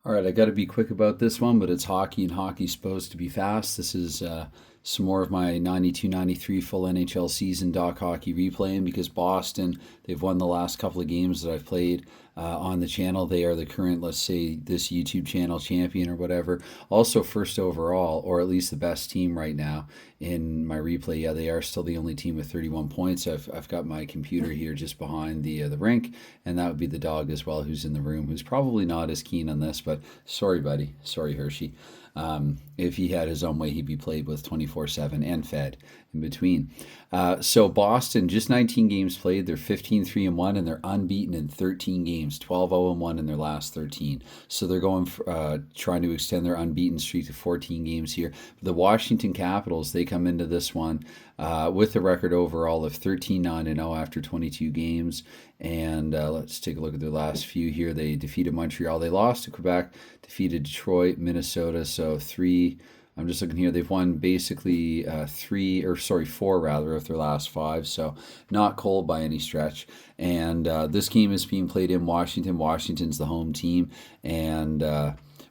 All right, I got to be quick about this one, but it's hockey, and hockey's supposed to be fast. This is some more of my 92-93 full NHL season DoC hockey replaying because Boston, they've won the last couple of games that I've played on the channel. They are the current, let's say, this YouTube channel champion or whatever. Also, first overall, or at least the best team right now in my replay. Yeah, they are still the only team with 31 points. I've got my computer here just behind the rink, and that would be the dog as well, who's in the room, who's probably not as keen on this, but sorry, buddy. Sorry, Hershey. If he had his own way, he'd be played with 24/7 and fed in between. So Boston, just 19 games played. They're 15-3-1, and they're unbeaten in 13 games, 12-0-1 in their last 13. So they're going trying to extend their unbeaten streak to 14 games here. The Washington Capitals, they come into this one with a record overall of 13-9-0 after 22 games. And let's take a look at their last few here. They defeated Montreal. They lost to Quebec, defeated Detroit, Minnesota. So three. I'm just looking here. They've won basically four rather of their last five. So not cold by any stretch. And this game is being played in Washington. Washington's the home team. And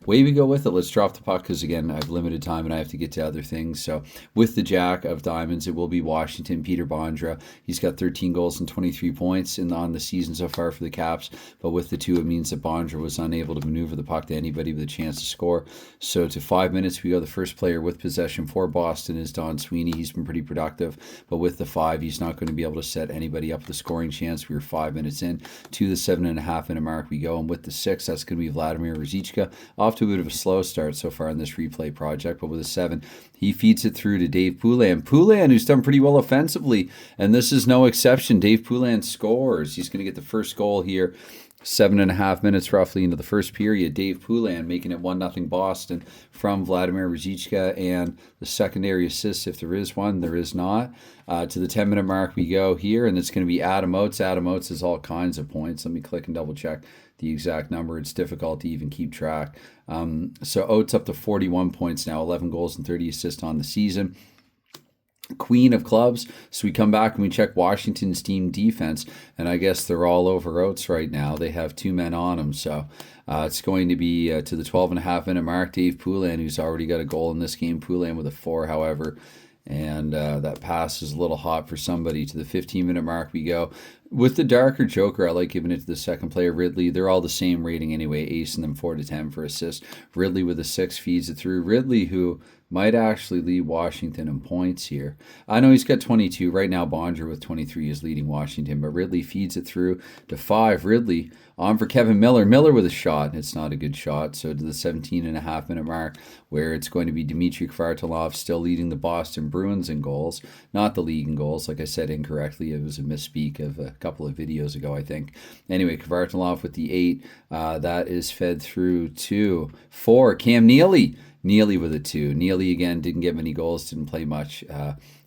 way we go with it. Let's drop the puck because, again, I have limited time and I have to get to other things. So with the Jack of Diamonds, it will be Washington, Peter Bondra. He's got 13 goals and 23 points on the season so far for the Caps. But with the two, it means that Bondra was unable to maneuver the puck to anybody with a chance to score. So to 5 minutes, we go. The first player with possession for Boston is Don Sweeney. He's been pretty productive. But with the 5, he's not going to be able to set anybody up with a scoring chance. We were 5 minutes in. To the 7.5-minute mark we go. And with the 6, that's going to be Vladimir Ruzicka. Off to a bit of a slow start so far in this replay project, but with a 7, he feeds it through to Dave Poulin. Poulin, who's done pretty well offensively, and this is no exception. Dave Poulin scores. He's going to get the first goal here. 7.5 minutes roughly into the first period. Dave Poulin making it 1-0 Boston from Vladimir Ruzicka, and the secondary assist, if there is one, there is not. To the 10-minute mark we go here, and it's going to be Adam Oates. Adam Oates has all kinds of points. Let me click and double check the exact number. It's difficult to even keep track. So Oates up to 41 points now, 11 goals and 30 assists on the season. Queen of clubs. So we come back and we check Washington's team defense, and I guess they're all over Oates right now. They have 2 men on them, so it's going to be to the 12.5-minute mark. Dave Poulin, who's already got a goal in this game. Poulin with a 4, however. And that pass is a little hot for somebody. To the 15-minute mark we go. With the darker joker, I like giving it to the second player, Ridley. They're all the same rating anyway, acing them 4-10 for assists. Ridley with a 6 feeds it through. Ridley, who might actually lead Washington in points here. I know he's got 22. Right now, Bondra with 23 is leading Washington, but Ridley feeds it through to 5. Ridley on for Kevin Miller. Miller with a shot. It's not a good shot. So to the 17.5-minute mark, where it's going to be Dmitry Kvartalov still leading the Boston Bruins in goals. Not the league in goals. Like I said incorrectly, it was a misspeak of a couple of videos ago, I think. Anyway, Kvartalov with the 8. That is fed through to 4. Cam Neely. Neely with a 2. Neely, again, didn't get many goals, didn't play much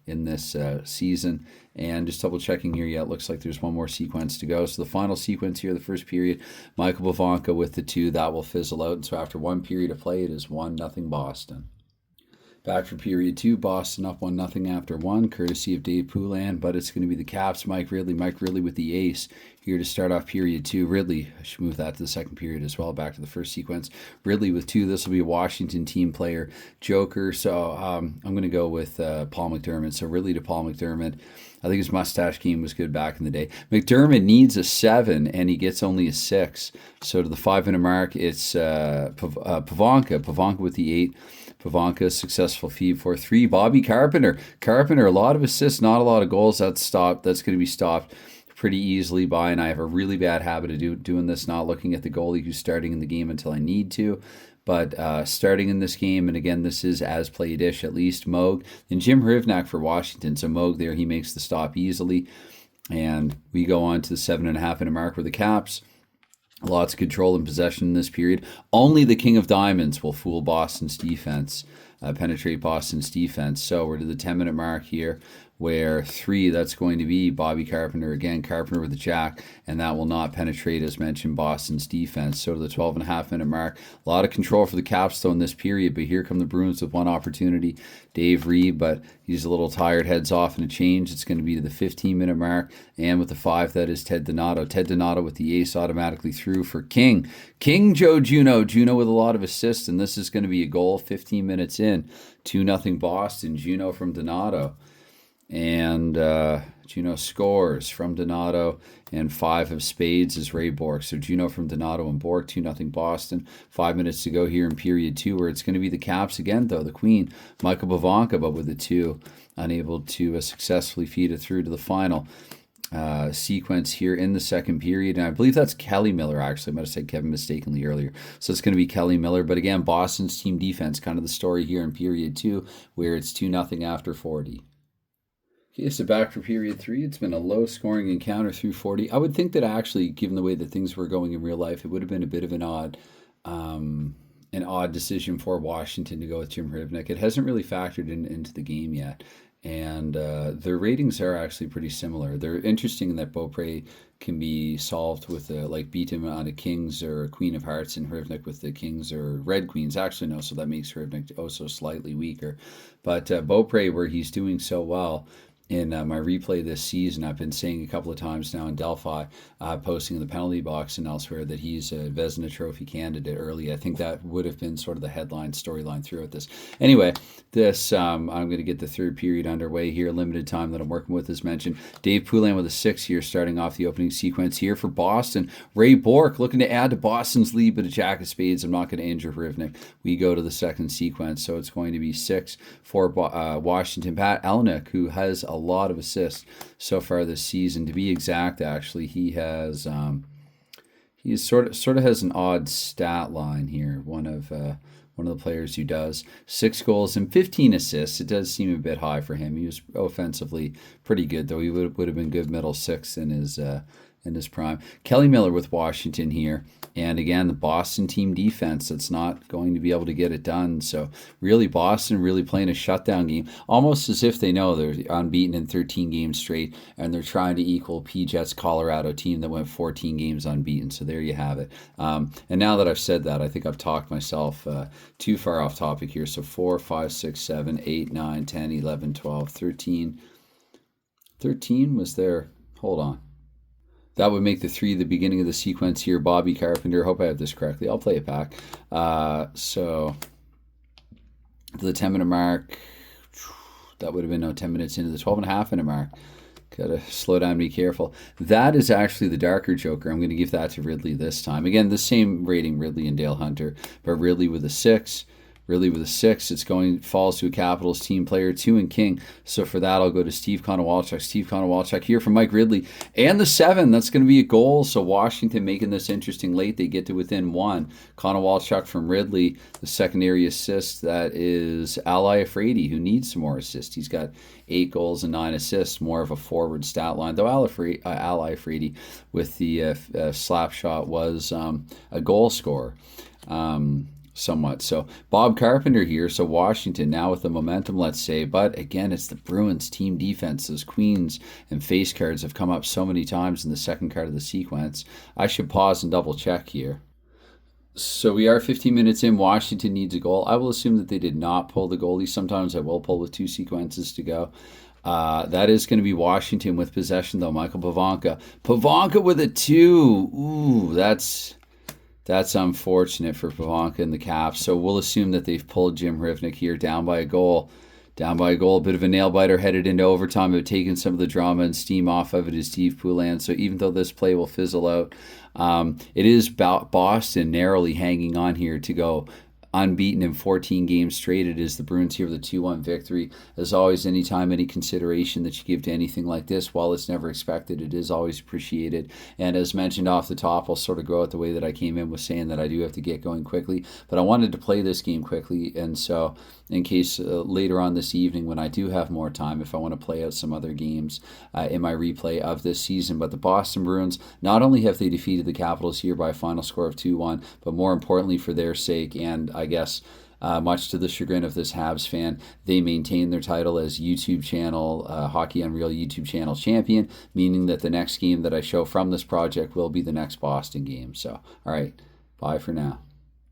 in this season. And just double checking here, yeah, it looks like there's one more sequence to go. So the final sequence here, the first period, Michael Bovanka with the 2. That will fizzle out. And so after one period of play, it is 1-0 Boston. Back for period 2, Boston up 1-0 after 1, courtesy of Dave Poulin, but it's going to be the Caps, Mike Ridley with the ace here to start off period 2. Ridley, I should move that to the second period as well, back to the first sequence. Ridley with 2, this will be a Washington team player, joker, so I'm going to go with Paul McDermott, so Ridley to Paul McDermott. I think his mustache game was good back in the day. McDermott needs a 7, and he gets only a 6, so to the 5-minute mark, it's Pavonka with the 8. Pavonka, successful feed for 3. Bobby Carpenter. Carpenter, a lot of assists, not a lot of goals. That's stopped. That's going to be stopped pretty easily by, and I have a really bad habit of doing this, not looking at the goalie who's starting in the game until I need to. But starting in this game, and again, this is as played-ish, at least, Moog. And Jim Hrivnak for Washington. So Moog there, he makes the stop easily. And we go on to the 7.5-minute mark where the Caps, lots of control and possession in this period. Only the King of Diamonds will fool Boston's defense. penetrate Boston's defense. So we're to the 10-minute mark here, where 3, that's going to be Bobby Carpenter. Again, Carpenter with a jack, and that will not penetrate, as mentioned, Boston's defense. So to the 12.5-minute mark, a lot of control for the Caps, though, in this period, but here come the Bruins with one opportunity. Dave Reed, but he's a little tired, heads off in a change. It's going to be to the 15-minute mark, and with the 5, that is Ted Donato. Ted Donato with the ace automatically through for King. King Joe Juneau. Juneau with a lot of assists, and this is going to be a goal 15 minutes in. 2-0 Boston. Juneau from Donato. And Juneau scores from Donato, and 5 of spades is Ray Bourque. So Juneau from Donato and Bourque, 2-0 Boston. 5 minutes to go here in period 2, where it's going to be the Caps again, though. The Queen, Michael Bovanka, but with a 2, unable to successfully feed it through to the final sequence here in the second period. And I believe that's Kelly Miller, actually. I might have said Kevin mistakenly earlier. So it's going to be Kelly Miller. But again, Boston's team defense, kind of the story here in period 2, where it's 2-0 after 40. Okay, so back for period 3. It's been a low-scoring encounter through 40. I would think that actually, given the way that things were going in real life, it would have been a bit of an odd decision for Washington to go with Jim Rivnik. It hasn't really factored into the game yet, and their ratings are actually pretty similar. They're interesting in that Beaupre can be solved with beat him on a Kings or a Queen of Hearts, and Rivnik with the Kings or Red Queens. Actually, no, so that makes Rivnik so slightly weaker. But Beaupre, where he's doing so well, in my replay this season, I've been saying a couple of times now in Delphi, posting in the penalty box and elsewhere, that he's a Vezina Trophy candidate early. I think that would have been sort of the headline storyline throughout this. Anyway, I'm going to get the third period underway here. Limited time that I'm working with, as mentioned. Dave Poulin with a 6 here, starting off the opening sequence here for Boston. Ray Bourque looking to add to Boston's lead, but a jack of spades. I'm not going to injure Rivnik. We go to the second sequence, so it's going to be 6 for Washington. Pat Elnick, who has a lot of assists so far this season. To be exact, actually, he has he sort of has an odd stat line here. One of the players who does 6 goals and 15 assists. It does seem a bit high for him. He was offensively pretty good, though. He would have been good middle 6 in his prime. Kelly Miller with Washington here. And again, the Boston team defense that's not going to be able to get it done. So really, Boston really playing a shutdown game, almost as if they know they're unbeaten in 13 games straight, and they're trying to equal P-Jets Colorado team that went 14 games unbeaten. So there you have it. And now that I've said that, I think I've talked myself too far off topic here. So 4, 5, 6, 7, 8, 9, 10, 11, 12, 13. 13 was there. Hold on. That would make the 3 the beginning of the sequence here. Bobby Carpenter. Hope I have this correctly. I'll play it back. So the 10-minute mark, that would have been 10 minutes into the 12.5-minute mark. Got to slow down and be careful. That is actually the darker Joker. I'm going to give that to Ridley this time. Again, the same rating, Ridley and Dale Hunter, but Ridley with a 6. Really with a 6, falls to a Capitals team player, 2 and King. So for that, I'll go to Steve Konowalchuk. Steve Konowalchuk here from Mike Ridley. And the 7, that's going to be a goal. So Washington making this interesting late. They get to within 1. Konowalchuk from Ridley. The secondary assist, that is Ali Afridi, who needs some more assists. He's got 8 goals and 9 assists, more of a forward stat line. Though Ali Afridi with the slap shot was a goal scorer. Somewhat. So Bob Carpenter here. So Washington now with the momentum, let's say. But again, it's the Bruins team defense. Those queens and face cards have come up so many times in the second card of the sequence. I should pause and double check here. So we are 15 minutes in. Washington needs a goal. I will assume that they did not pull the goalie. Sometimes I will pull with 2 sequences to go. That is going to be Washington with possession, though. Michael Pivonka. Pivonka with a 2. Ooh, That's unfortunate for Pivonka and the Caps. So we'll assume that they've pulled Jim Rivnik here down by a goal. A bit of a nail-biter headed into overtime. They've taken some of the drama and steam off of it is Steve Poulin. So even though this play will fizzle out, it is Boston narrowly hanging on here to go unbeaten in 14 games straight. It is the Bruins here with a 2-1 victory. As always, anytime, any consideration that you give to anything like this, while it's never expected, it is always appreciated. And as mentioned off the top, I'll sort of go out the way that I came in with saying that I do have to get going quickly. But I wanted to play this game quickly, and so in case later on this evening when I do have more time, if I want to play out some other games in my replay of this season. But the Boston Bruins, not only have they defeated the Capitals here by a final score of 2-1, but more importantly for their sake, and I guess much to the chagrin of this Habs fan, they maintain their title as YouTube channel, Hockey Unreal YouTube channel champion, meaning that the next game that I show from this project will be the next Boston game. So, all right, bye for now.